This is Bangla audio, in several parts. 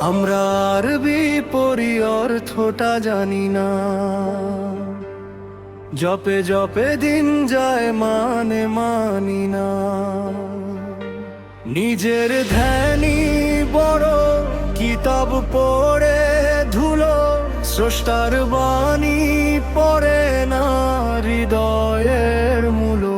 আমরা আরবি পড়ি অর্থটা জানি না, জপে জপে দিন যায় মানে মানি না। নিজের ধ্যানই বড়, কিতাব পড়ে ধুলো, স্রষ্টার বাণী পড়ে না হৃদয়ের মূলো।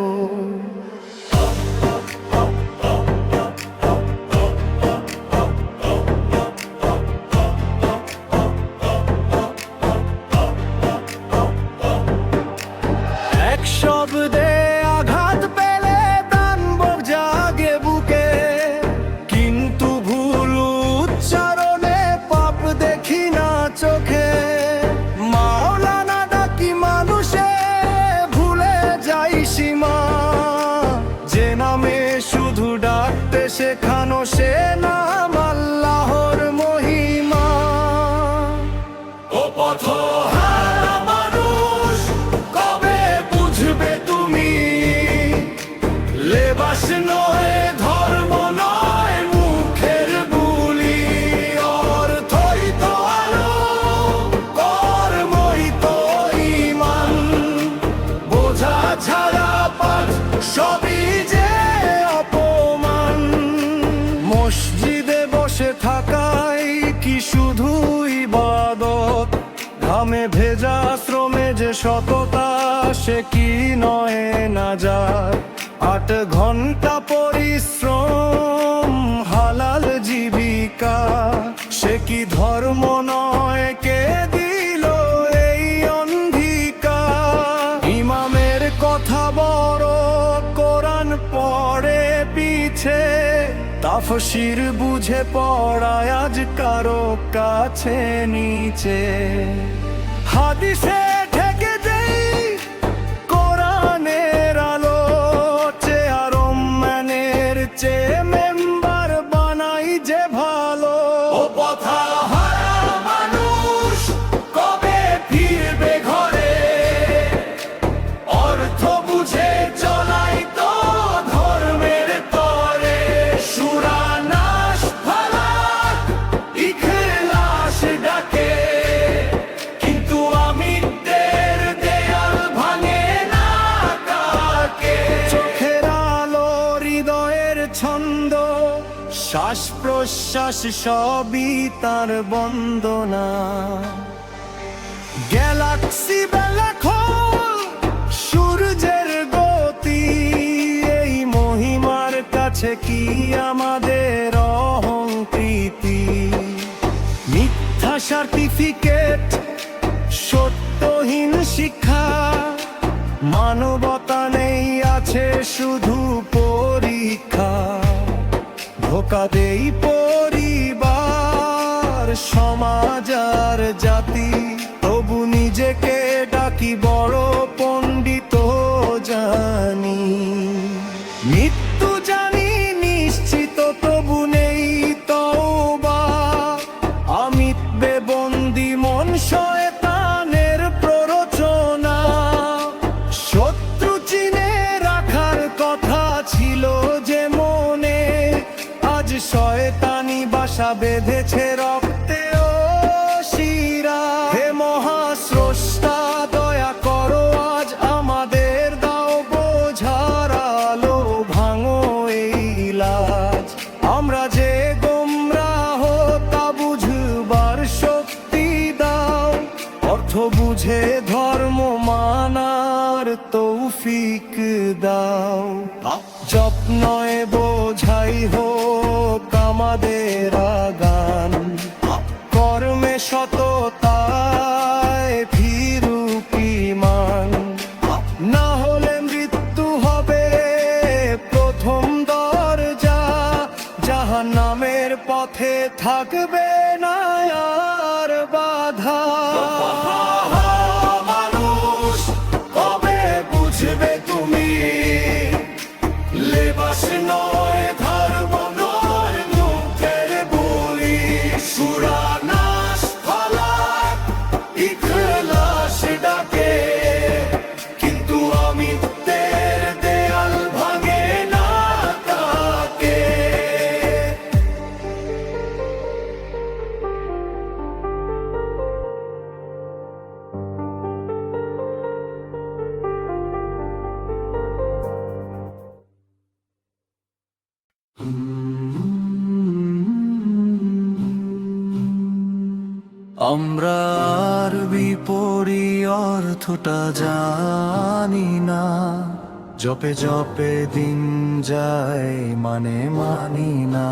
এক শব্দে আঘাত পেলে তাণ্ডব জাগে বুকে, কিন্তু ভুল উচ্চারণে পাপ দেখি না চোখে। মাওলানা ডাকি মানুষে ভুলে যাই সীমা, যে নামে শুধু ডাকতে শেখানো সে নাম আল্লাহর মহিমা। ও পথ লেবাস নয়, ধর্ম নয়, মুখের বুলি, অর্থই তো আলো, কর্মই তো ঈমান। বোঝা ছাড়া পাঠ সবই যে অপমান। মসজিদে বসে থাকাই কি শুধু ইবাদত? ঘামে ভেজা শ্রমে যে সততা, সে কি নয় নাজাত? 8 ঘন্টা পরিশ্রম, হালাল জীবিকা, সে কি ধর্ম নয়? কে দিল এই অঙ্গীকার? ইমামের কথা বড়, কোরআন পড়ে পিছে, তাফসীর বুঝে পড়ায় আজ কারো কাছে নিচে। হাদিসে ঠেকে দেই কোরআনের আলো, চেয়ে মেম্বার বানাই যে ভালো। ও পথা হারা মানুষ কবে ফিরবে ঘরে? অর্থ বুঝে চলাই তো ধর্মের তরে। সূরা নাস ফালাক ইখলাস ডাকে, কিন্তু আমিত্বের দেয়াল ভাঙে না কাকে। চোখের আলো, হৃদয়ের ছন্দ, শ্বাস প্রশ্বাস সবই তার বন্দনা। গ্যালাক্সি বেলাখল, সূর্যের গতি, এই মহিমার কাছে কি আমাদের অহংকৃতি? মিথ্যা সার্টিফিকেট, সত্যহীন শিক্ষা, মানবতা নেই, আছে শুধু পরীক্ষা। ধোকা দেই পরিবার, সমাজ আর জাতি, তবু নিজেকে ডাকি বড় পণ্ডিত জানি। মৃত্যু জানি নিশ্চিত, তবু নেই তওবা। আমিত্বে বন্দি মন শয়তানের প্ররোচনা। শত্রু চিনে রাখার কথা ছিল যে মনে, আজ শয়তানি বাসা বেঁধেছে রক্তে ও শিরা। হে মহাস্রষ্টা, দয়া করো আজ আমাদের, দাও বোঝার আলো, ভাঙো এই লাজ। আমরা যে গোমরাহ তা বুঝবার শক্তি দাও, অর্থ বুঝে ধর্ম মানার তৌফিক দাও। জপ নয় বোঝাই হোক আমাদের আগান, কর্মে সততায় ফিরুক ঈমান। না হলে মৃত্যু হবে প্রথম দরজা, জাহান্নামের পথে থাকবে না আর বাধা। মানুষ কবে বুঝবে তুমি? লেবাস নয়, ধর্ম নয়, মুখের বুলি, সূরা নাস ফালাক ইখলাস ডাকে, কিন্তু আমিত্বের দেয়াল ভাঙে না কাকে। আমরা আর বিপরী অর্থটা জানি না, জপে জপে দিন যায় মানে মানি না।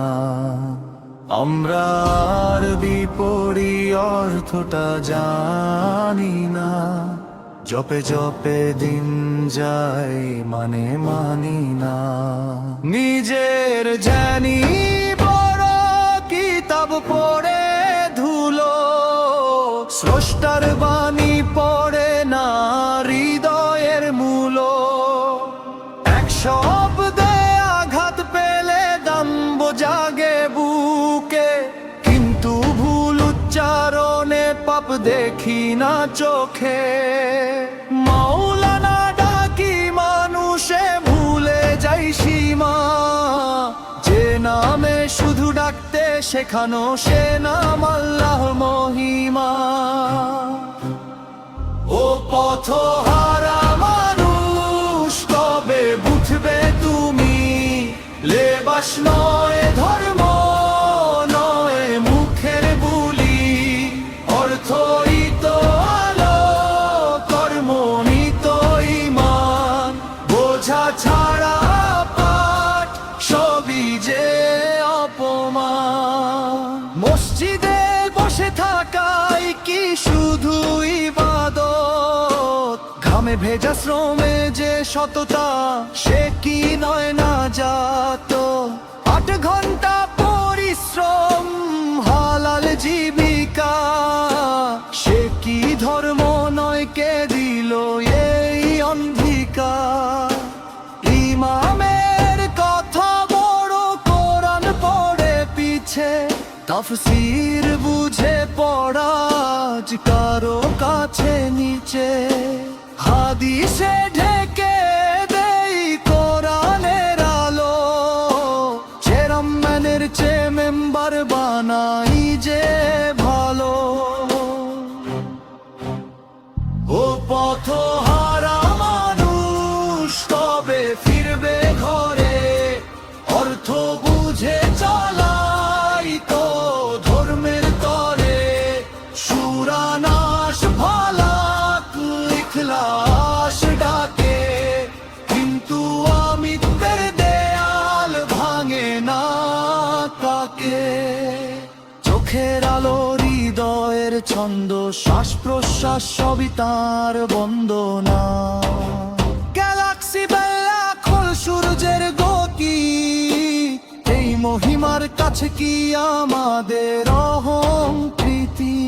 আমরা আর বিপরী অর্থটা জানি না, জপে জপে দিন যায় মানে মানি না। নিজের জানি বড় কিতাব পড়ে ধুলো, স্রষ্টার বাণী পড়ে না হৃদয়ের মূলো। এক শব্দে আঘাত পেলে দাম্ব জাগে বুকে, কিন্তু ভুল উচ্চারণে পাপ দেখি না চোখে। মাওলানা ডাকি মানুষে ভুলে যাই সীমা, যে নামে শুধু ডাকতে শেখানো সে নাম আল্লাহ মহিমা। ও পথহারা মানুষ কবে বুঝবে তুমি, লেবাস নয় ধর্ম নয় মুখের বুলি, অর্থই তো আলো কর্মই তো ঈমান, বোঝা ছাড়া পাঠ সবই যে অপমান। মসজিদে বসে থাকাই কি শুধু ইবাদত, ঘামে ভেজা শ্রমে যে সততা সে কি নয় না জাত। 8 ঘন্টা পরিশ্রম হালাল জীবিকা, সে কি ধর্ম নয় কে দিল এই অন্ধকার। ইমামের কথা বড় কোরআন পড়ে পিছে, তাফসীর বুঝে পড়া আজ কারো কাছে নিচে। হাদিসে ঢেকে দেই কোরআনের আলো, চেয়ারম্যানের চেয়ে মেম্বার বানাই যে ভালো। ও পথহারা মানুষ কবে ফিরবে ঘরে, অর্থ বুঝে চলাই তো ধর্মের তরে। সুরানাশ ভালাক ইখলাস ডাকে, কিন্তু আমিত্বের দেয়াল ভাঙে না কাকে। চোখের আলো হৃদয়ের ছন্দ, শ্বাস প্রশ্বাস সবই তার বন্দনা। গ্যালাক্সি বেলা খোল সূর্যের গতি, এই মহিমার কাছে কি আমাদের অহংকৃতি।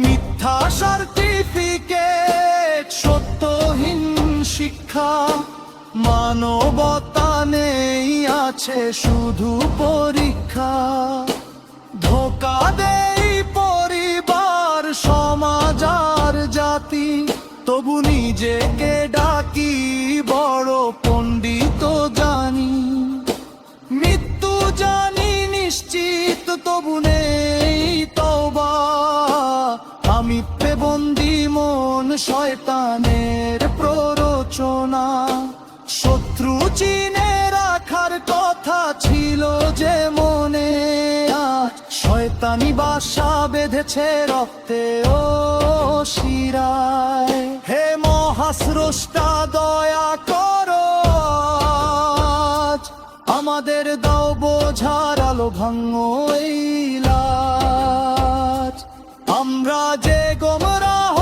মিথ্যা সার্টিফিকেট সত্যহীন শিক্ষা, মানবতা নেই আছে শুধু পরীক্ষা। ধোকা দেই পরিবার সমাজ আর জাতি, তবু নিজেকে ডাকি বড় পণ্ডিত জানি। মৃত্যু জানি নিশ্চিত তবু নেই তওবা, আমিত্বে বন্দি মন শয়তানের প্ররোচনা। শত্রু চিনে রাখার কথা ছিল যে মনে, আজ শয়তানি বাসা বেঁধেছে রক্তে ও শিরায়। হে মহাস্রষ্টা দয়া করো আজ, আমাদের দাও বোঝার আলো ভাঙো এই লাজ। আমরা যে গোমরাহ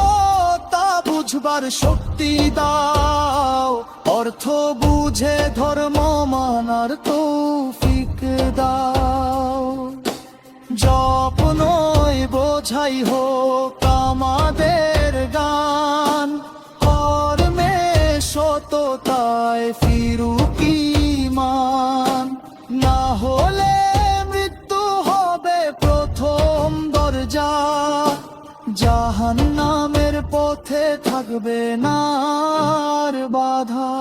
তা বুঝবার শক্তি দাও, অর্থ বুঝে ধর্ম মানার তৌফিক দাও। জপ নয় বোঝাই হোক আমাদের গান, কর্মে সততায় ফিরুক ঈমান। না হলে মৃত্যু হবে প্রথম দরজা, জাহান্নামের পথে থাকবে না আর বাধা।